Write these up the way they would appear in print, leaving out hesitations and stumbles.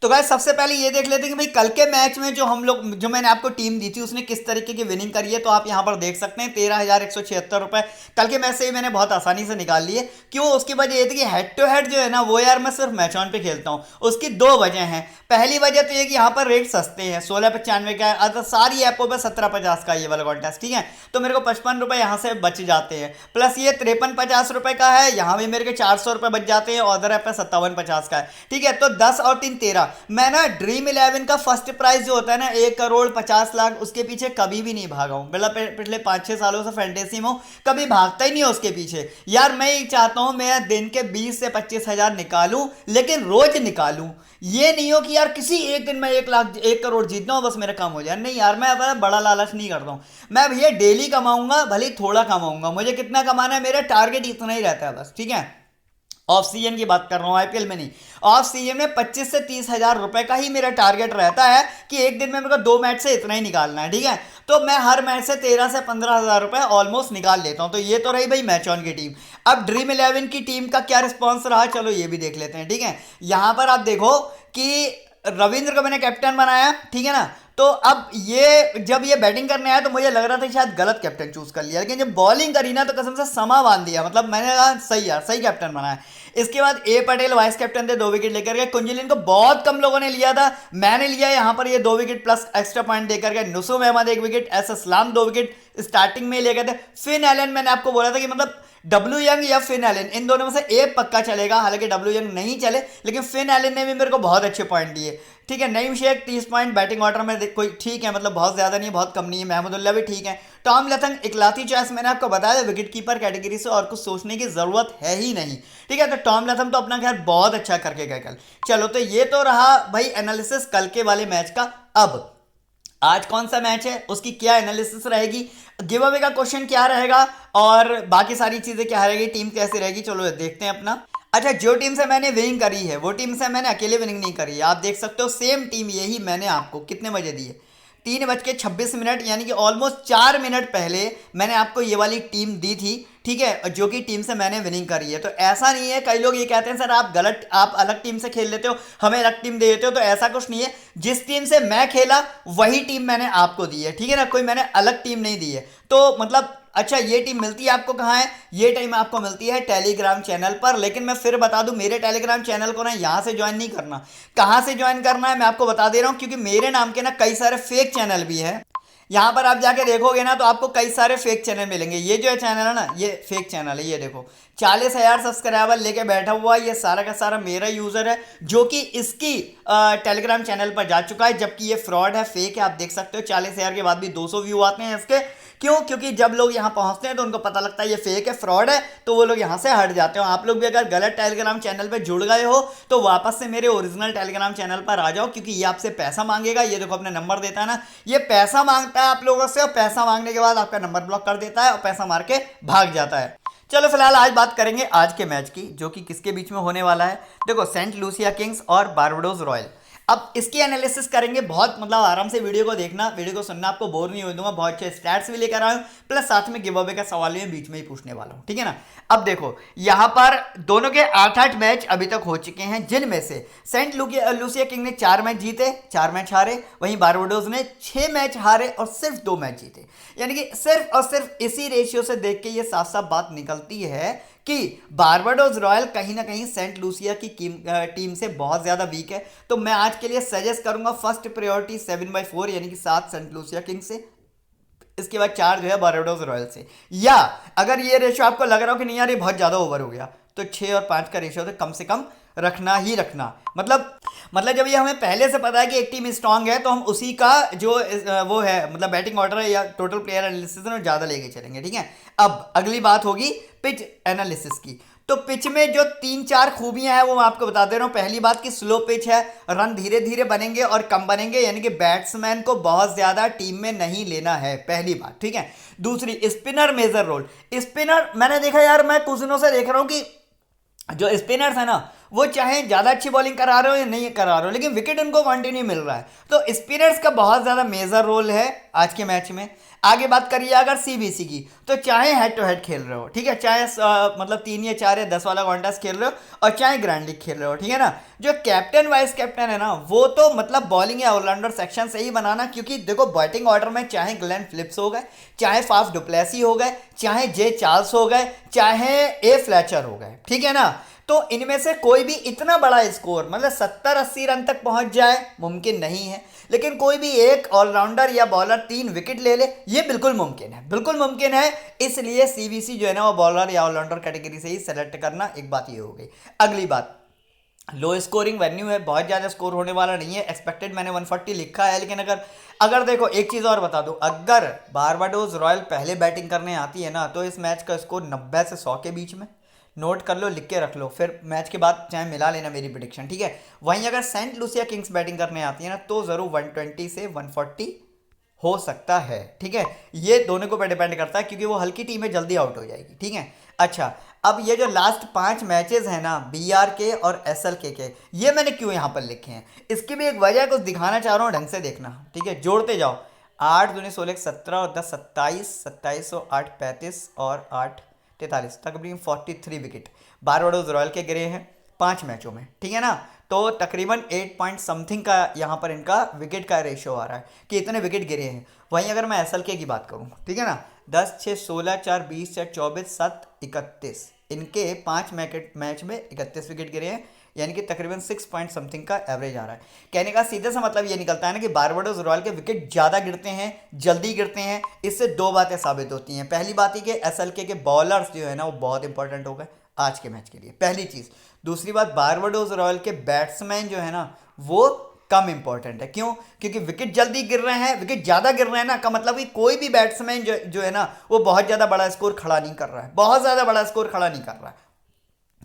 तो गाइस सबसे पहले ये देख लेते हैं कि भाई कल के मैच में जो मैंने आपको टीम दी थी उसने किस तरीके की विनिंग करी है। तो आप यहां पर देख सकते हैं 13,176 रुपए कल के मैच से ही मैंने बहुत आसानी से निकाल लिए। क्यों? उसकी वजह ये थी कि हेड टू हेड जो है ना वो यार मैं सिर्फ मैच ऑन पे खेलता हूँ। उसकी दो वजह हैं। पहली वजह तो ये कि यहाँ पर रेट सस्ते हैं, 16.95 का है। अगर सारी ऐपों पर 17.50 का ये वाला कॉन्टेस्ट, ठीक है, तो मेरे को 55 रुपए यहाँ से बच जाते हैं। प्लस ये 53.50 रुपए का है, यहाँ भी मेरे के 400 रुपए बच जाते हैं। अदर ऐप पे 57.50 का है, ठीक है। तो 10 और 3 13। मैं ना ड्रीम इलेवन का फर्स्ट प्राइज जो होता है ना 1,50,00,000 उसके पीछे कभी भी नहीं भागा हूँ। मतलब पिछले 5-6 सालों से फैंटेसी में हूँ, कभी भागता ही नहीं है उसके पीछे। यार मैं ये चाहता हूँ मैं दिन के 20 से 25 हजार निकालूं, लेकिन रोज निकालूं। ये नहीं हो कि यार किसी एक दिन में 1 लाख 1 करोड़ जीतना हो बस मेरा काम हो जाए। नहीं यार, मैं बड़ा लालच नहीं करता हूँ। मैं भैया डेली कमाऊंगा, भले ही थोड़ा कमाऊंगा, मुझे कितना कमाना है मेरा टारगेट इतना ही रहता है बस, ठीक है। ऑफ सीजन की बात कर रहा हूँ, आईपीएल में नहीं। ऑफ सीजन में 25 से 30 हजार रुपए का ही मेरा टारगेट रहता है कि एक दिन में मेरे को 2 मैच से इतना ही निकालना है, ठीक है। तो मैं हर मैच से 13 से 15 हजार रुपए ऑलमोस्ट निकाल लेता हूँ। तो ये तो रही भाई मैच ऑन की टीम। अब ड्रीम इलेवन की टीम का क्या रिस्पॉन्स रहा, चलो ये भी देख लेते हैं, ठीक है। यहां पर आप देखो कि रविंद्र को मैंने कैप्टन बनाया, ठीक है ना। तो अब ये जब ये बैटिंग करने आया तो मुझे लग रहा था शायद गलत कैप्टन चूज कर लिया, लेकिन जब बॉलिंग करी ना तो कसम से समा बांध दिया। मतलब मैंने कहा सही यार, सही कैप्टन बनाया। इसके बाद ए पटेल वाइस कैप्टन थे, 2 विकेट लेकर गए। कुंजलिन को बहुत कम लोगों ने लिया था, मैंने लिया यहाँ पर ये 2 विकेट प्लस एक्स्ट्रा पॉइंट देकर गए। नुसुम अहमद 1 विकेट, एस इस्लाम 2 विकेट स्टार्टिंग में ले गए थे। फिन एलन मैंने आपको बोला था कि मतलब डब्ल्यू यंग या फिन एलन इन दोनों में से एक पक्का चलेगा। हालांकि डब्ल्यू यंग नहीं चले, लेकिन फिन एलन ने भी मेरे को बहुत अच्छे पॉइंट दिए, ठीक है। Naeem Sheikh 30 point batting order में कोई ठीक है, मतलब बहुत ज्यादा नहीं है, बहुत कम नहीं है। महमूदुल्लाह भी ठीक है। टॉम लथंग इकलाती चॉइस मैंने आपको बताया विकेट कीपर कैटेगरी से, और कुछ सोचने की जरूरत है ही नहीं, ठीक है। तो टॉम लथम तो अपना खैर बहुत अच्छा करके गए कल। चलो तो ये तो रहा भाई एनालिसिस कल के वाले मैच का। अब आज कौन सा मैच है, उसकी क्या एनालिसिस रहेगी, गिव अवे का क्वेश्चन क्या रहेगा, और बाकी सारी चीजें क्या रहेगी, टीम कैसी रहेगी, चलो देखते हैं अपना। अच्छा, जो टीम से मैंने विनिंग करी है वो टीम से मैंने अकेले विनिंग नहीं करी है। आप देख सकते हो सेम टीम यही मैंने आपको कितने बजे दी है, 3:26 यानी कि ऑलमोस्ट 4 मिनट पहले मैंने आपको ये वाली टीम दी थी, ठीक है, जो कि टीम से मैंने विनिंग करी है। तो ऐसा नहीं है, कई लोग ये कहते हैं सर आप गलत, आप अलग टीम से खेल लेते हो, हमें अलग टीम दे देते हो। तो ऐसा कुछ नहीं है, जिस टीम से मैं खेला वही टीम मैंने आपको दी है, ठीक है ना। कोई मैंने अलग टीम नहीं दी है। तो मतलब अच्छा, ये टीम मिलती है आपको कहाँ है, ये टीम आपको मिलती है टेलीग्राम चैनल पर। लेकिन मैं फिर बता दूं, मेरे टेलीग्राम चैनल को ना यहाँ से ज्वाइन नहीं करना। कहाँ से ज्वाइन करना है मैं आपको बता दे रहा हूँ, क्योंकि मेरे नाम के ना कई सारे फेक चैनल भी है। यहाँ पर आप जाके देखोगे ना तो आपको कई सारे फेक चैनल मिलेंगे। ये जो है चैनल है ना, ये फेक चैनल है। ये देखो 40,000 सब्सक्राइबर लेके बैठा हुआ है, ये सारा का सारा मेरा यूजर है, जो कि इसकी टेलीग्राम चैनल पर जा चुका है। जबकि ये फ्रॉड है, फेक है। आप देख सकते हो 40,000 के बाद भी 200 व्यू आते हैं इसके। क्यों? क्योंकि जब लोग यहाँ पहुंचते हैं तो उनको पता लगता है ये फेक है, फ्रॉड है, तो वो लोग यहाँ से हट जाते हो। आप लोग भी अगर गलत टेलीग्राम चैनल पे जुड़ गए हो तो वापस से मेरे ओरिजिनल टेलीग्राम चैनल पर आ जाओ, क्योंकि ये आपसे पैसा मांगेगा। ये देखो अपना नंबर देता है ना, ये पैसा मांगता है आप लोगों से, और पैसा मांगने के बाद आपका नंबर ब्लॉक कर देता है और पैसा मार के भाग जाता है। चलो फिलहाल आज बात करेंगे आज के मैच की, जो कि किसके बीच में होने वाला है। देखो सेंट लूसिया किंग्स और बारबाडोस रॉयल। अब इसकी एनालिसिस करेंगे, बहुत मतलब आराम से वीडियो को देखना, वीडियो को सुनना, आपको बोर नहीं हो दूंगा। बहुत अच्छे स्टैट्स भी लेकर आया हूं, प्लस साथ में गिव अवे का सवाल भी बीच में ही पूछने वाला हूं, ठीक है ना। अब देखो यहां पर दोनों के 8-8 मैच अभी तक हो चुके हैं, जिनमें से सेंट लूसिया किंग ने 4 मैच जीते, 4 मैच हारे। वहीं बारबाडोस ने 6 मैच हारे और सिर्फ 2 मैच जीते। यानी कि सिर्फ और सिर्फ इसी रेशियो से देख के ये साफ साफ बात निकलती है कि बारबाडोस रॉयल कहीं ना कहीं सेंट लूसिया की टीम से बहुत ज्यादा वीक है। तो मैं आज के लिए सजेस्ट करूंगा फर्स्ट प्रायोरिटी 7/4 यानी कि 7 सेंट लूसिया किंग से, इसके बाद 4 जो है बारबाडोस रॉयल से। या अगर ये रेशियो आपको लग रहा हो कि नहीं यार ये बहुत ज्यादा ओवर हो गया, तो 6 और 5 का रेशियो तो कम से कम रखना ही रखना। मतलब जब ये हमें पहले से पता है कि एक टीम स्ट्रांग है, तो हम उसी का जो वो है मतलब बैटिंग ऑर्डर है या टोटल प्लेयर एनालिसिस है ज़्यादा लेके चलेंगे, ठीक है। अब अगली बात होगी पिच एनालिसिस की। तो पिच में जो 3-4 खूबियां हैं वो मैं आपको बता दे रहा हूं। पहली बात कि स्लो पिच है, रन धीरे धीरे बनेंगे और कम बनेंगे, यानी कि बैट्समैन को बहुत ज्यादा टीम में नहीं लेना है, पहली बात, ठीक है। दूसरी, स्पिनर मेजर रोल। स्पिनर मैंने देखा यार, मैं कुछ दिनों से देख रहा हूं कि जो स्पिनर्स है ना वो चाहे ज़्यादा अच्छी बॉलिंग करा रहे हो या नहीं करा रहे हो, लेकिन विकेट उनको कंटिन्यू मिल रहा है। तो स्पिनर्स का बहुत ज़्यादा मेजर रोल है आज के मैच में। आगे बात करिए अगर सीबीसी की, तो चाहे हेड टू हेड खेल रहे हो, ठीक है, चाहे मतलब 3 या 4 या 10 वाला कॉन्टेस्ट खेल रहे हो, और चाहे ग्रैंड लीग खेल रहे हो, ठीक है ना, जो कैप्टन वाइस कैप्टन है ना, वो तो मतलब बॉलिंग या ऑलराउंडर सेक्शन से ही बनाना। क्योंकि देखो बैटिंग ऑर्डर में चाहे ग्लेन फिलिप्स हो गए, चाहे फाफ डुप्लेसी हो गए, चाहे जे चार्ल्स हो गए, चाहे ए फ्लैचर हो गए, ठीक है ना, तो इनमें से कोई भी इतना बड़ा स्कोर मतलब 70-80 रन तक पहुंच जाए मुमकिन नहीं है। लेकिन कोई भी एक ऑलराउंडर या बॉलर 3 विकेट ले ले, ये बिल्कुल मुमकिन है, बिल्कुल मुमकिन है। इसलिए सीबीसी जो है ना वो बॉलर या ऑलराउंडर कैटेगरी से ही सेलेक्ट करना, एक बात ये हो गई। अगली बात, लो स्कोरिंग वेन्यू है, बहुत ज़्यादा स्कोर होने वाला नहीं है। एक्सपेक्टेड मैंने 140 लिखा है, लेकिन अगर देखो एक चीज़ और बता दूं, अगर बारबाडोस रॉयल पहले बैटिंग करने आती है ना, तो इस मैच का स्कोर 90 से 100 के बीच में। नोट कर लो, लिख के रख लो, फिर मैच के बाद चाहे मिला लेना मेरी प्रिडिक्शन, ठीक है। वहीं अगर सेंट लूसिया किंग्स बैटिंग करने आती है ना, तो ज़रूर 120 से 140 हो सकता है, ठीक है। ये दोनों को पर डिपेंड करता है, क्योंकि वो हल्की टीम है, जल्दी आउट हो जाएगी, ठीक है। अच्छा, अब ये जो लास्ट 5 मैचेस हैं ना बीआर के और एसएलके के, ये मैंने क्यों यहाँ पर लिखे हैं, इसकी भी एक वजह कुछ दिखाना चाह रहा हूँ, ढंग से देखना, ठीक है। जोड़ते जाओ, 8 दूनी 16 17 और 10 27, 27 और 8 35 और 8 43, तकरीबन 43 विकेट बारबाडोस रॉयल के गिरे हैं 5 मैचों में, ठीक है ना। तो तकरीबन 8 पॉइंट समथिंग का यहाँ पर इनका विकेट का रेशियो आ रहा है कि इतने विकेट गिरे हैं। वहीं अगर मैं एसएलके की बात करूँ, ठीक है ना, 10 6 16 4 20 4 24 7 31, इनके 5 मैच में 31 विकेट गिरे हैं, यानी कि तकरीबन 6 पॉइंट समथिंग का एवरेज आ रहा है। कहने का सीधा सा मतलब ये निकलता है ना कि बारबाडोस रॉयल के विकेट ज़्यादा गिरते हैं, जल्दी गिरते हैं। इससे 2 बातें साबित होती हैं। पहली बात है कि एसएलके के बॉलर्स जो है ना वो बहुत इंपॉर्टेंट हो गए आज के मैच के लिए, पहली चीज़। दूसरी बात, बारबाडोस रॉयल के बैट्समैन जो है ना वो कम इंपॉर्टेंट है। क्यों? क्योंकि विकेट जल्दी गिर रहे हैं, विकेट ज़्यादा गिर रहे हैं ना, का मतलब कि कोई भी बैट्समैन जो है ना वो बहुत ज़्यादा बड़ा स्कोर खड़ा नहीं कर रहा है, बहुत ज़्यादा बड़ा स्कोर खड़ा नहीं कर रहा है।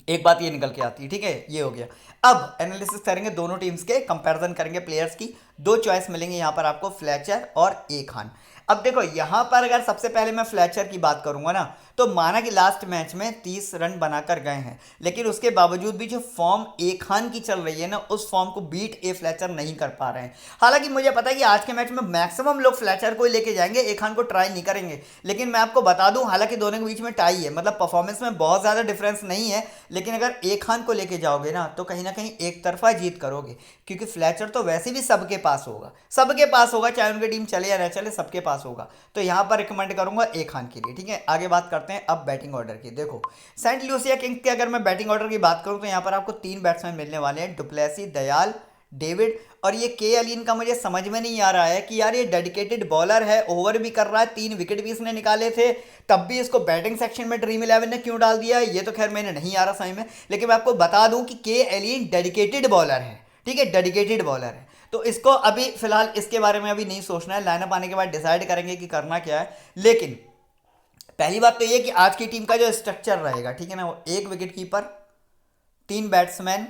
एक बात ये निकल के आती है, ठीक है, ये हो गया। अब एनालिसिस करेंगे दोनों टीम्स के, कंपैरिजन करेंगे प्लेयर्स की। 2 चॉइस मिलेंगे यहाँ पर आपको, फ्लैचर और ए खान। अब देखो यहाँ पर अगर सबसे पहले मैं फ्लैचर की बात करूंगा ना, तो माना कि लास्ट मैच में 30 रन बनाकर गए हैं, लेकिन उसके बावजूद भी जो फॉर्म ए खान की चल रही है ना, उस फॉर्म को बीट ए फ्लैचर नहीं कर पा रहे हैं। हालांकि मुझे पता है कि आज के मैच में मैक्सिमम लोग फ्लैचर को ही लेके जाएंगे, ए खान को ट्राई नहीं करेंगे। लेकिन मैं आपको बता दूं, हालांकि दोनों के बीच में टाई है, मतलब परफॉर्मेंस में बहुत ज़्यादा डिफरेंस नहीं है, लेकिन अगर ए खान को लेके जाओगे ना तो कहीं ना कहीं एक तरफा जीत करोगे। क्योंकि फ्लैचर तो वैसे भी सबके पास होगा, सबके पास होगा, चाहे उनकी टीम चले या ना चले, सबके पास होगा। तो यहाँ पर रिकमेंड करूंगा ए खान के लिए, ठीक है। आगे बात करते हैं अब बैटिंग ऑर्डर की। देखो सेंट लूसिया किंग्स के अगर मैं बैटिंग ऑर्डर की बात करूं तो यहाँ पर आपको 3 बैट्समैन मिलने वाले हैं, डुप्लेसी, दयाल, डेविड। और ये के अलीन का मुझे समझ में नहीं आ रहा है कि यार ये डेडिकेटेड बॉलर है, ओवर भी कर रहा है, 3 विकेट भी इसने निकाले थे, तब भी इसको बैटिंग सेक्शन में ड्रीम 11 ने क्यों डाल दिया, ये तो खैर मैंने नहीं आ रहा समझ में। लेकिन मैं आपको बता दूं कि के अलीन डेडिकेटेड बॉलर है, ठीक है, डेडिकेटेड बॉलर है। तो इसको अभी फिलहाल इसके बारे में अभी नहीं सोचना है, लाइनअप आने के बाद डिसाइड करेंगे कि करना क्या है। लेकिन पहली बात तो ये कि आज की टीम का जो स्ट्रक्चर रहेगा, ठीक है ना, वो 1 विकेट कीपर, 3 बैट्समैन,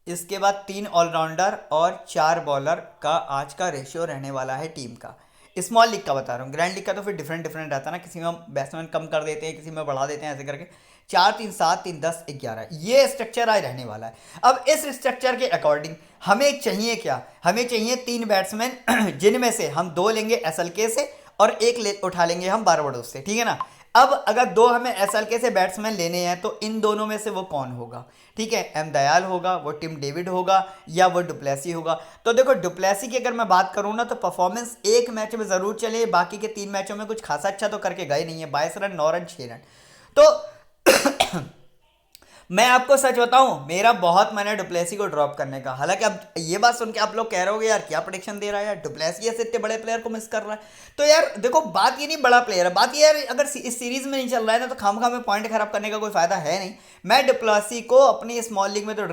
इसके बाद 3 ऑलराउंडर और 4 बॉलर का आज का रेशियो रहने वाला है टीम का। स्मॉल लीग का बता रहा हूँ, ग्रैंड लीग का तो फिर डिफरेंट डिफरेंट रहता है ना, किसी में हम बैट्समैन कम कर देते हैं, किसी में बढ़ा देते हैं, ऐसे करके 4 3 7 3 10 11 ये स्ट्रक्चर आज रहने वाला है। अब इस स्ट्रक्चर के अकॉर्डिंग हमें चाहिए क्या, हमें चाहिए 3 बैट्समैन, जिनमें से हम 2 लेंगे एसएलके से और 1 उठा लेंगे हम बारबाडोस से, ठीक है ना। अब अगर 2 हमें एसएलके से बैट्समैन लेने हैं तो इन दोनों में से वो कौन होगा, ठीक है, एम दयाल होगा, वो टिम डेविड होगा, या वो डुप्लेसी होगा। तो देखो डुप्लेसी की अगर मैं बात करूं ना, तो परफॉर्मेंस एक मैच में जरूर चले, बाकी के 3 मैचों में कुछ खासा अच्छा तो करके गए नहीं है, 22 रन 9 रन 6 रन। तो मैं आपको सच बताऊं, मेरा बहुत मन है डुप्लेसी को ड्रॉप करने का। हालांकि अब ये बात सुन के आप लोग कह रहे होगे यार क्या प्रेडिक्शन दे रहा है यार, डुप्लेसी ऐसे इतने बड़े प्लेयर को मिस कर रहा है। तो यार देखो बात ये नहीं बड़ा प्लेयर है, बात ये यार अगर इस सीरीज में नहीं चल रहा है ना, तो खामखा में पॉइंट खराब करने का कोई फायदा है नहीं। मैं डुप्लेसी को अपनी स्मॉल लीग में तो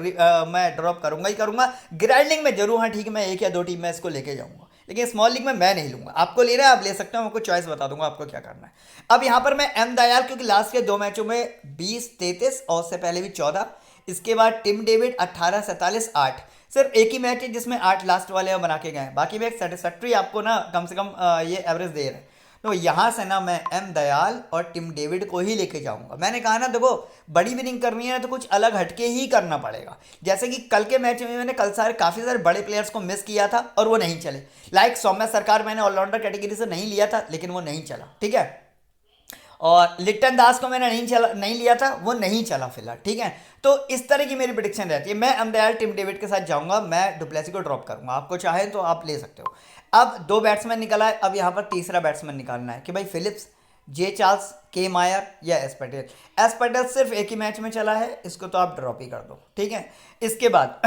मैं ड्रॉप करूंगा ही करूंगा, ग्रैंड लीग में जरूर, हाँ ठीक है, मैं 1 या 2 टीम में इसको लेके जाऊंगा, लेकिन स्मॉल लीग में मैं नहीं लूंगा। आपको लेना है आप ले सकते हो, आपको चॉइस बता दूंगा आपको क्या करना है। अब यहाँ पर मैं एम दयाल, क्योंकि लास्ट के 2 मैचों में 20 33 और उससे पहले भी 14, इसके बाद टिम डेविड 18 47 8, सिर्फ एक ही मैच है जिसमें 8 लास्ट वाले बना के गए, बाकी में एक सेटिस्फैक्ट्री आपको ना कम से कम ये एवरेज दे रहे हैं। तो यहाँ से ना मैं एम दयाल और टिम डेविड को ही लेके जाऊंगा। मैंने कहा ना देखो, बड़ी विनिंग करनी है तो कुछ अलग हटके ही करना पड़ेगा। जैसे कि कल के मैच में मैंने काफ़ी सारे बड़े प्लेयर्स को मिस किया था और वो नहीं चले। लाइक सौम्या सरकार मैंने ऑलराउंडर कैटेगरी से नहीं लिया था, लेकिन वो नहीं चला, ठीक है। और लिट्टन दास को मैंने नहीं लिया था, वो नहीं चला फिलहाल, ठीक है। तो इस तरह की मेरी प्रिडिक्शन रहती है। मैं अम्बेयाल टिम डेविड के साथ जाऊंगा, मैं डुप्लेसी को ड्रॉप करूंगा। आपको चाहे तो आप ले सकते हो। अब दो बैट्समैन निकला है, अब यहाँ पर तीसरा बैट्समैन निकालना है कि भाई फिलिप्स, जे चार्ल्स, के मायर या एस पटेल। एस पटेल सिर्फ एक ही मैच में चला है, इसको तो आप ड्रॉप ही कर दो, ठीक है। इसके बाद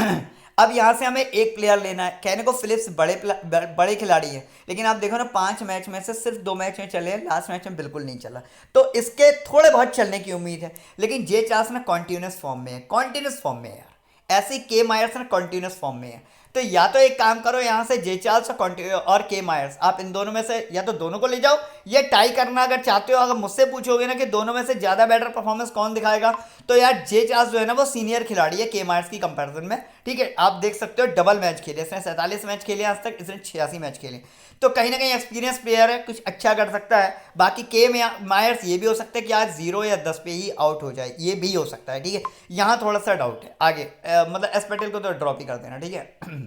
अब यहाँ से हमें एक प्लेयर लेना है। कहने को फिलिप्स बड़े खिलाड़ी हैं, लेकिन आप देखो ना 5 मैच में से सिर्फ 2 मैच में चले हैं, लास्ट मैच में बिल्कुल नहीं चला, तो इसके थोड़े बहुत चलने की उम्मीद है। लेकिन जे चार्ल्स ना कॉन्टिन्यूस फॉर्म में है, कॉन्टिन्यूस फॉर्म में है यार। ऐसे के मायर्स ना कॉन्टिन्यूस फॉर्म में है। तो या तो एक काम करो, यहाँ से जे चार्ल्स और के मायर्स, आप इन दोनों में से या तो दोनों को ले जाओ, या टाई करना अगर चाहते हो। अगर मुझसे पूछोगे ना कि दोनों में से ज़्यादा बेटर परफॉर्मेंस कौन दिखाएगा, तो यार जे चार्ल्स जो है ना वो सीनियर खिलाड़ी है के मायर्स की कंपैरिजन में, ठीक है। आप देख सकते हो डबल मैच खेले, इसने 47 मैच खेले आज तक, इसने 86 मैच खेले। तो कहीं ना कहीं एक्सपीरियंस प्लेयर है, कुछ अच्छा कर सकता है। बाकी के मायर्स ये भी हो सकता है कि आज 0 या 10 पे ही आउट हो जाए, ये भी हो सकता है, ठीक है। यहाँ थोड़ा सा डाउट है आगे, मतलब एस पटेल को तो ड्रॉप ही कर देना, ठीक है।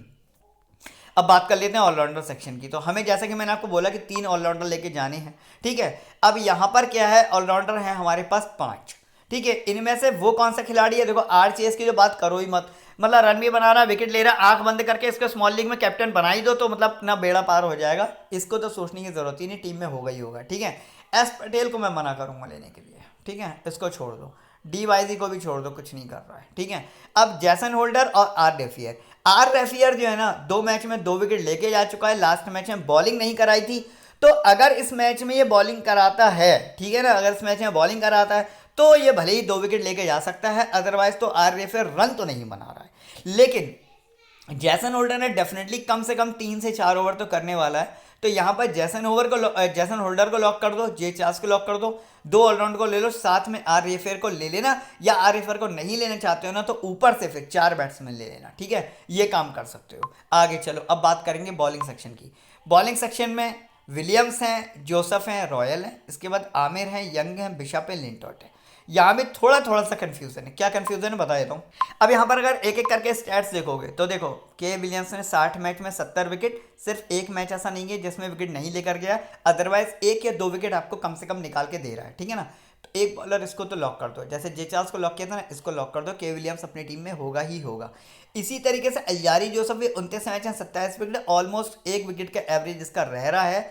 अब बात कर लेते हैं ऑलराउंडर सेक्शन की। तो हमें जैसा कि मैंने आपको बोला कि 3 ऑलराउंडर लेके जाने हैं, ठीक है। अब यहाँ पर क्या है, ऑलराउंडर है हमारे पास 5, ठीक है। इनमें से वो कौन सा खिलाड़ी है, देखो आरसीएस की जो बात करो ही मत, मतलब रन भी बना रहा, विकेट ले रहा, आंख बंद करके इसको स्मॉल लीग में कैप्टन बना ही दो तो मतलब अपना बेड़ा पार हो जाएगा। इसको तो सोचने की जरूरत ही नहीं, टीम में होगा ही होगा, ठीक है। एस पटेल को मैं मना करूंगा लेने के लिए, ठीक है, इसको छोड़ दो। डीवाईजी को भी छोड़ दो, कुछ नहीं कर रहा है, ठीक है। अब जैसन होल्डर और आर रेफियर। आर रेफियर जो है ना 2 मैच में 2 विकेट लेके जा चुका है, लास्ट मैच में बॉलिंग नहीं कराई थी। तो अगर इस मैच में ये बॉलिंग कराता है, ठीक है ना, अगर इस मैच में बॉलिंग कराता है तो ये भले ही 2 विकेट लेके जा सकता है, अदरवाइज तो आर रेफियर रन तो नहीं बना रहा है। लेकिन जैसन होल्डर ने डेफिनेटली कम से कम 3 से 4 ओवर तो करने वाला है। तो यहाँ पर जैसन होल्डर को लॉक कर दो, जे चार्ल्स को लॉक कर दो, 2 ऑलराउंड को ले लो, साथ में आर रेफेयर को ले लेना, या आर रेफेयर को नहीं लेना चाहते हो ना तो ऊपर से फिर 4 बैट्समैन ले लेना, ठीक है। ये काम कर सकते हो। आगे चलो, अब बात करेंगे बॉलिंग सेक्शन की। बॉलिंग सेक्शन में विलियम्स हैं, जोसेफ हैं, रॉयल हैं, इसके बाद आमिर हैं, यंग हैं, बिशप है, लिंटॉट है। यहाँ भी थोड़ा सा कंफ्यूजन है। क्या कंफ्यूजन है बता देता हूँ। अब यहाँ पर अगर एक एक करके स्टैट्स देखोगे तो देखो के विलियम्स ने 60 मैच में 70 विकेट, सिर्फ एक मैच ऐसा नहीं है जिसमें विकेट नहीं लेकर गया, अदरवाइज 1 या 2 विकेट आपको कम से कम निकाल के दे रहा है, ठीक है ना। तो एक बॉलर इसको तो लॉक कर दो, जैसे जे चार्ल्स को लॉक किया था ना, इसको लॉक कर दो। के विलियम्स अपनी टीम में होगा ही होगा। इसी तरीके से अय्यारी जोसेफ भी 29 मैच में 27 विकेट, ऑलमोस्ट 1 विकेट का एवरेज इसका रह रहा है।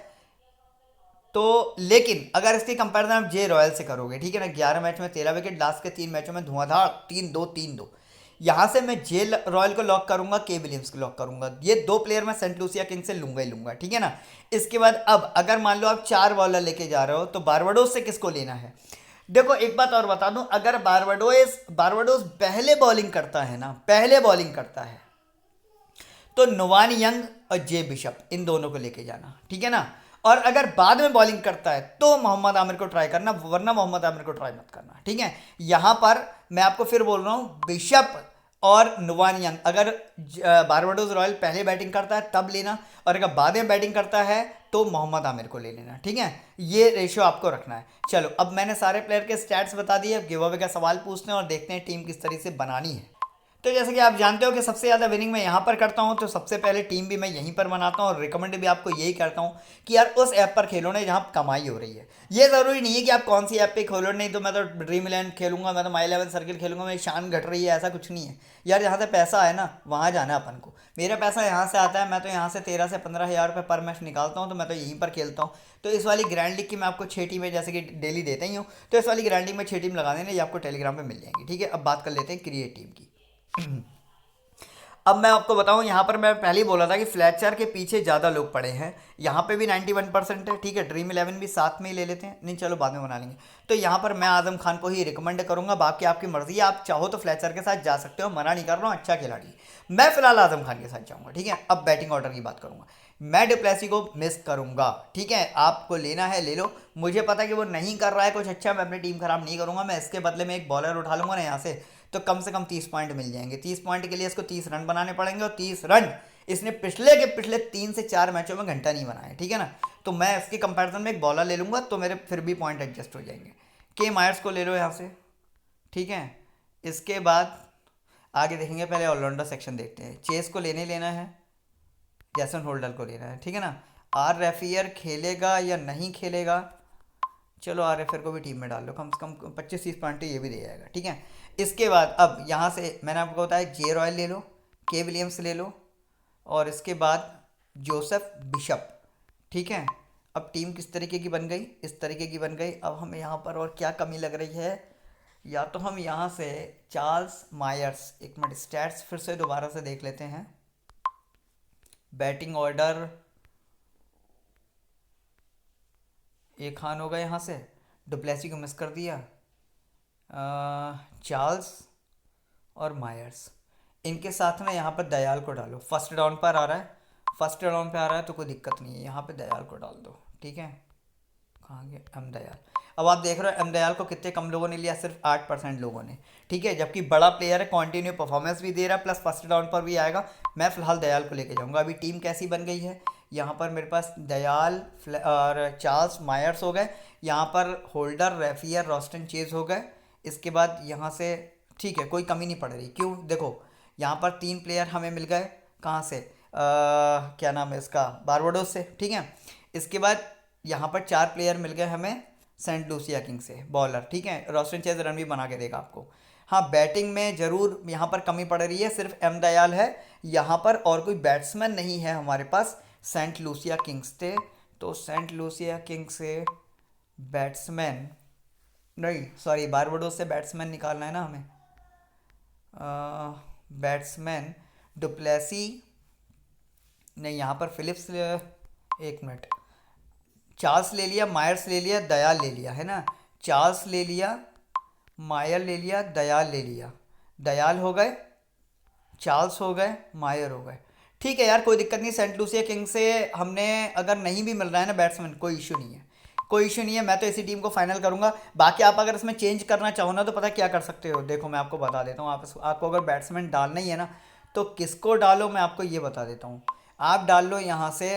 तो लेकिन अगर इसकी कंपैरिजन आप जे रॉयल से करोगे, ठीक है ना, 11 मैच में 13 विकेट, लास्ट के 3 मैचों में धुआंधार 3-2 यहाँ से मैं जे रॉयल को लॉक करूंगा, के विलियम्स को लॉक करूंगा। ये 2 प्लेयर मैं सेंट लूसिया किंग से लूंगा ही लूंगा, ठीक है ना। इसके बाद अब अगर मान लो आप 4 बॉलर लेके जा रहे हो तो बारबाडोस से किसको लेना है। देखो एक बात और बता दूं, अगर बारबाडोस पहले बॉलिंग करता है ना, पहले बॉलिंग करता है तो नुवान यंग और जे बिशप, इन दोनों को लेके जाना, ठीक है ना। और अगर बाद में बॉलिंग करता है तो मोहम्मद आमिर को ट्राई करना, वरना मोहम्मद आमिर को ट्राई मत करना, ठीक है। यहां पर मैं आपको फिर बोल रहा हूं, बिशप और नुवान यंग, अगर बारबाडोस रॉयल पहले बैटिंग करता है तब लेना, और अगर बाद में बैटिंग करता है तो मोहम्मद आमिर को ले लेना, ठीक है। ये रेशियो आपको रखना है। चलो अब मैंने सारे प्लेयर के स्टैट्स बता दिए, अब गिव अवे का सवाल पूछते हैं और देखते हैं टीम किस तरीके से बनानी है। तो जैसे कि आप जानते हो कि सबसे ज़्यादा विनिंग मैं यहाँ पर करता हूँ, तो सबसे पहले टीम भी मैं यहीं पर बनाता हूँ और रिकमेंड भी आपको यही करता हूँ कि यार उस ऐप पर खेलो ना जहाँ कमाई हो रही है। ये ज़रूरी नहीं है कि आप कौन सी ऐप पे खोलो, नहीं तो मैं तो ड्रीम इलेवन खेलूंगा, मैं तो माई इलेवन सर्किल खेलूंगा, मेरी शान घट रही है, ऐसा कुछ नहीं है यार। जहाँ से पैसा आए ना वहाँ जाना है अपन को। मेरा पैसा यहाँ से आता है, मैं तो यहाँ से 13 से 15 हज़ार रुपये पर मैच निकालता हूँ, तो मैं तो यहीं पर खेलता हूँ। तो इस वाली ग्रैंड लीग की मैं आपको 6 टीमें जैसे कि डेली देता ही हूँ, तो इस वाली ग्रैंड लीग में 6 टीम लगा देना, ये आपको टेलीग्राम पर मिल जाएंगी, ठीक है। अब बात कर लेते हैं क्रिएट टीम की। अब मैं आपको बताऊं, यहाँ पर मैं पहले ही बोला था कि फ्लैचर के पीछे ज़्यादा लोग पड़े हैं, यहाँ पे भी 91% है, ठीक है। ड्रीम 11 भी साथ में ही ले लेते हैं, नहीं चलो बाद में बना लेंगे। तो यहाँ पर मैं आजम खान को ही रिकमेंड करूँगा, बाकी आपकी मर्जी है, आप चाहो तो फ्लैचर के साथ जा सकते हो, मना नहीं कर रहा हूँ, अच्छा खिलाड़ी। मैं फिलहाल आजम खान के साथ जाऊँगा, ठीक है। अब बैटिंग ऑर्डर की बात करूँगा, मैं डुप्लेसी को मिस करूँगा, ठीक है। आपको लेना है ले लो, मुझे पता है कि वो नहीं कर रहा है कुछ अच्छा, मैं अपनी टीम खराब नहीं करूँगा, मैं इसके बदले में एक बॉलर उठा लूँगा ना यहाँ से, तो कम से कम 30 पॉइंट मिल जाएंगे। 30 पॉइंट के लिए इसको 30 रन बनाने पड़ेंगे, और 30 रन इसने पिछले के पिछले 3 से 4 मैचों में घंटा नहीं बनाया, ठीक है ना। तो मैं इसके कंपैरिजन में एक बॉलर ले लूँगा तो मेरे फिर भी पॉइंट एडजस्ट हो जाएंगे। के मायर्स को ले लो यहाँ से, ठीक है। इसके बाद आगे देखेंगे, पहले ऑलराउंडर सेक्शन देखते हैं। चेस को लेना है, जैसन होल्डर को लेना है, ठीक है ना। आर रेफियर खेलेगा या नहीं खेलेगा, चलो आर रेफियर को भी टीम में डाल लो, कम से कम 25-30 पॉइंट ये भी दे जाएगा, ठीक है। इसके बाद अब यहाँ से मैंने आपको बताया जे रॉयल ले लो, के विलियम्स ले लो, और इसके बाद जोसेफ बिशप, ठीक है। अब टीम किस तरीके की बन गई, इस तरीके की बन गई। अब हमें यहाँ पर और क्या कमी लग रही है, या तो हम यहाँ से चार्ल्स मायर्स, एक मिनट स्टैट्स फिर से दोबारा से देख लेते हैं। बैटिंग ऑर्डर ए खान होगा, यहाँ से डुप्लेसी को मिस कर दिया, चार्ल्स और मायर्स, इनके साथ में यहाँ पर दयाल को डालो। फर्स्ट डाउन पर आ रहा है, फर्स्ट डाउन पे आ रहा है तो कोई दिक्कत नहीं है, यहाँ पे दयाल को डाल दो, ठीक है। कहाँ गया एम दयाल। अब आप देख रहे हो एम दयाल को कितने कम लोगों ने लिया, सिर्फ 8% लोगों ने, ठीक है। जबकि बड़ा प्लेयर है, कॉन्टिन्यू परफॉर्मेंस भी दे रहा है, प्लस फर्स्ट डाउन पर भी आएगा। मैं फिलहाल दयाल को लेके जाऊँगा। अभी टीम कैसी बन गई है, यहाँ पर मेरे पास दयाल और चार्ल्स मायर्स हो गए, यहाँ पर होल्डर रेफियर रॉस्टन चेज हो गए। इसके बाद यहाँ से ठीक है, कोई कमी नहीं पड़ रही, क्यों देखो यहाँ पर 3 प्लेयर हमें मिल गए, कहाँ से क्या नाम है इसका, बारबाडोस से, ठीक है। इसके बाद यहाँ पर 4 प्लेयर मिल गए हमें सेंट लूसिया किंग से, बॉलर, ठीक है। रॉस्टन चेज रन भी बना के देगा आपको। हाँ, बैटिंग में ज़रूर यहाँ पर कमी पड़ रही है, सिर्फ एम दयाल है यहाँ पर, और कोई बैट्समैन नहीं है हमारे पास। सेंट लूसिया किंग्स थे, तो सेंट लूसिया किंग्स से बैट्समैन नहीं, सॉरी बारबाडोस से बैट्समैन निकालना है ना हमें। बैट्समैन डुप्लेसी नहीं, यहाँ पर फिलिप्स, एक मिनट, चार्ल्स ले लिया, मायर्स ले लिया, दयाल ले लिया, है ना। चार्ल्स ले लिया, मायर ले लिया, दयाल ले लिया, दयाल हो गए, चार्ल्स हो गए, मायर हो गए, ठीक है यार, कोई दिक्कत नहीं। सेंट लूसिया किंग से हमने अगर नहीं भी मिल रहा है ना बैट्समैन, कोई इशू नहीं है, कोई इशू नहीं है। मैं तो इसी टीम को फाइनल करूंगा। बाकी आप अगर इसमें चेंज करना चाहो ना तो पता क्या कर सकते हो, देखो मैं आपको बता देता हूँ। आपको अगर बैट्समैन डालना ही है ना तो किसको डालो, मैं आपको ये बता देता हूँ। आप डाल लो यहाँ से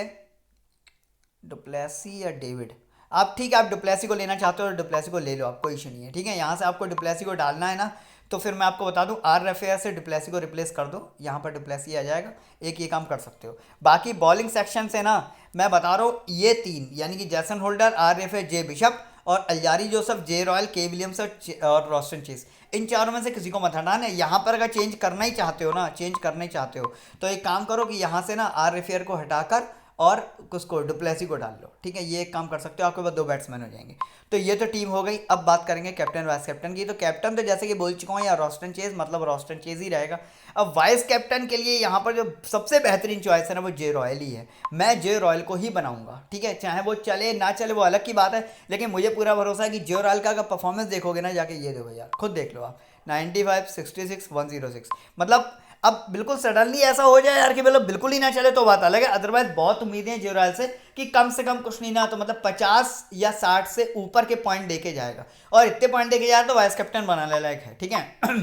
डुप्लेसी या डेविड, आप ठीक है, आप डुप्लेसी को लेना चाहते हो डुप्लेसी को ले लो, आप, कोई इशू नहीं है, ठीक है। यहाँ से आपको डुप्लेसी को डालना है ना, तो फिर मैं आपको बता दूं आर रेफियर से डुप्लेसी को रिप्लेस कर दो, यहाँ पर डुप्लेसी आ जाएगा, एक ये काम कर सकते हो। बाकी बॉलिंग सेक्शन से ना मैं बता रहा हूँ, ये 3 यानी कि Jason Holder, R Reifer, J Bishop और Alzarri Joseph, J Royal, K Williams और रॉस्टन चेज, इन चारों में से किसी को मत हटाना है। यहाँ पर अगर चेंज करना ही चाहते हो ना, चेंज करना ही चाहते हो तो एक काम करो कि यहाँ से ना आर रेफियर को हटाकर और उसको डुप्लेसी को डाल लो, ठीक है। ये एक काम कर सकते हो, आपके पास 2 बैट्समैन हो जाएंगे। तो ये तो टीम हो गई। अब बात करेंगे कैप्टन वाइस कैप्टन की। तो कैप्टन तो जैसे कि बोल चुका हूँ, या रॉस्टन चेज, मतलब रॉस्टन चेज ही रहेगा। अब वाइस कैप्टन के लिए यहाँ पर जो सबसे बेहतरीन चॉइस है ना वो जे रॉयल ही है। मैं जे रॉयल को ही बनाऊंगा, ठीक है। चाहे वो चले ना चले वो अलग की बात है, लेकिन मुझे पूरा भरोसा है कि जे रॉयल का अगर परफॉर्मेंस देखोगे ना जाके, ये देखो यार, खुद देख लो आप, 95, 66, 106, मतलब अब बिल्कुल सडनली ऐसा हो जाए यार कि मतलब बिल्कुल ही ना चले तो बात अलग है। अदरवाइज बहुत उम्मीदें हैं जे रॉयल से कि कम से कम कुछ नहीं ना तो मतलब 50 या 60 से ऊपर के पॉइंट देके जाएगा, और इतने पॉइंट देके जाए तो वाइस कैप्टन बनाने लायक है, ठीक है।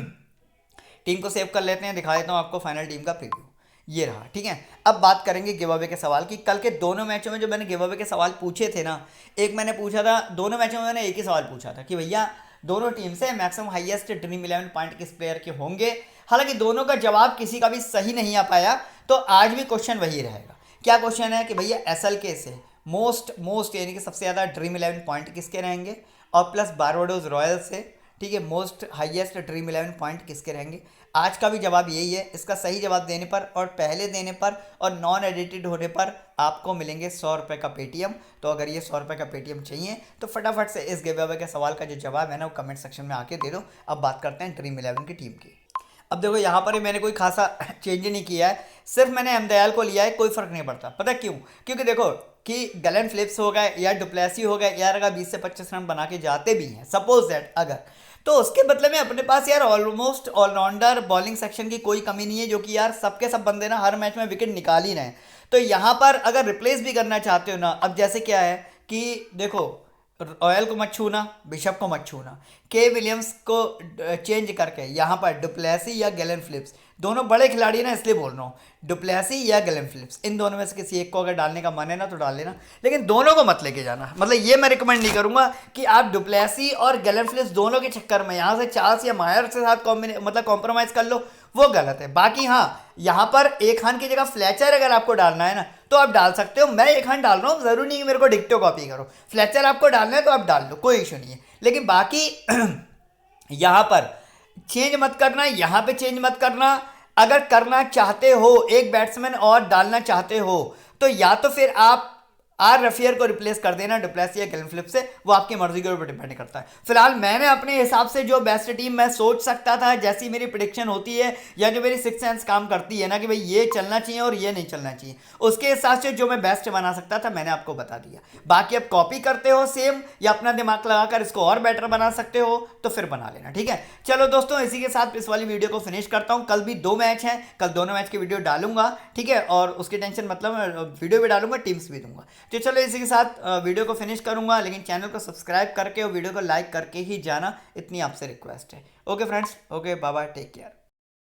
टीम को सेव कर लेते हैं, दिखा देता हूँ आपको फाइनल टीम का प्रीव्यू, ये रहा, ठीक है। अब बात करेंगे गिव अवे के सवाल की। कल के दोनों मैचों में जो मैंने गिव अवे के सवाल पूछे थे ना, एक मैंने पूछा था, दोनों मैचों में मैंने एक ही सवाल पूछा था कि भैया दोनों टीम से मैक्सिमम हाईएस्ट ड्रीम 11 पॉइंट किस प्लेयर के होंगे। हालांकि दोनों का जवाब किसी का भी सही नहीं आ पाया, तो आज भी क्वेश्चन वही रहेगा। क्या क्वेश्चन है कि भैया एसएलके से मोस्ट यानी कि सबसे ज़्यादा ड्रीम 11 पॉइंट किसके रहेंगे, और प्लस बारबाडोस रॉयल से, ठीक है, मोस्ट हाईएस्ट ड्रीम 11 पॉइंट किसके रहेंगे। आज का भी जवाब यही है। इसका सही जवाब देने पर और पहले देने पर और नॉन एडिटेड होने पर आपको मिलेंगे 100 रुपये का पेटीएम। तो अगर ये 100 रुपये का पेटीएम चाहिए तो फटाफट से इस गिव अवे के सवाल का जो जवाब है ना वो कमेंट सेक्शन में आके दे दो। अब बात करते हैं ड्रीम 11 की टीम की। अब देखो यहाँ पर ही मैंने कोई खासा चेंज नहीं किया है, सिर्फ मैंने एम दयाल को लिया है, कोई फ़र्क नहीं पड़ता। पता क्यों? क्योंकि देखो कि गलेन फिलिप्स हो गए या डुप्लेसी हो गए यार, अगर 20 से 25 रन बना के जाते भी हैं सपोज दैट अगर, तो उसके बदले में अपने पास यार ऑलमोस्ट ऑलराउंडर बॉलिंग सेक्शन की कोई कमी नहीं है, जो कि यार सबके सब बंदे ना हर मैच में विकेट निकाल ही रहे हैं। तो यहाँ पर अगर रिप्लेस भी करना चाहते हो ना, अब जैसे क्या है कि देखो ऑयल को मत छूना, बिशप को मत छूना। के विलियम्स को चेंज करके यहाँ पर डुप्लेसी या गैलन फिलिप्स, दोनों बड़े खिलाड़ी ना इसलिए बोल रहा हूँ, डुप्लेसी या गैलन फिलिप्स, इन दोनों में से किसी एक को अगर डालने का मन है ना तो डाल लेना, लेकिन दोनों को मत लेके जाना। मतलब ये मैं रिकमेंड नहीं करूंगा कि आप डुप्लेसी और गैलन फिलिप्स दोनों के चक्कर में यहाँ से चार्ल्स या मायर के साथ मतलब कॉम्प्रोमाइज़ कर लो, वो गलत है। बाकी हाँ, यहाँ पर एक खान की जगह फ्लेचर अगर आपको डालना है ना तो आप डाल सकते हो। मैं एक खान डाल रहा हूँ, जरूरी नहीं कि मेरे को डिक्टो कॉपी करो। फ्लेचर आपको डालना है तो आप डाल लो, कोई इशू नहीं है। लेकिन बाकी यहाँ पर चेंज मत करना, यहाँ पे चेंज मत करना। अगर करना चाहते हो, एक बैट्समैन और डालना चाहते हो, तो या तो फिर आप आर रफियर को रिप्लेस कर देना डुप्लेसी या गैलन फिलिप्स से, वो आपकी मर्जी के ऊपर डिपेंड करता है। फिलहाल मैंने अपने हिसाब से जो बेस्ट टीम मैं सोच सकता था, जैसी मेरी प्रिडिक्शन होती है या जो मेरी सिक्स सेंस काम करती है ना कि भाई ये चलना चाहिए और ये नहीं चलना चाहिए, उसके हिसाब से जो मैं बेस्ट बना सकता था मैंने आपको बता दिया। बाकी अब कॉपी करते हो सेम या अपना दिमाग लगाकर इसको और बेटर बना सकते हो तो फिर बना लेना, ठीक है। चलो दोस्तों, इसी के साथ इस वाली वीडियो को फिनिश करता हूँ। कल भी 2 मैच हैं, कल दोनों मैच की वीडियो डालूंगा, ठीक है, और उसकी टेंशन मतलब वीडियो भी डालूंगा, टीम्स भी दूंगा। तो चलो इसी के साथ वीडियो को फिनिश करूंगा, लेकिन चैनल को सब्सक्राइब करके और वीडियो को लाइक करके ही जाना, इतनी आपसे रिक्वेस्ट है। Okay friends, okay, bye bye, take care.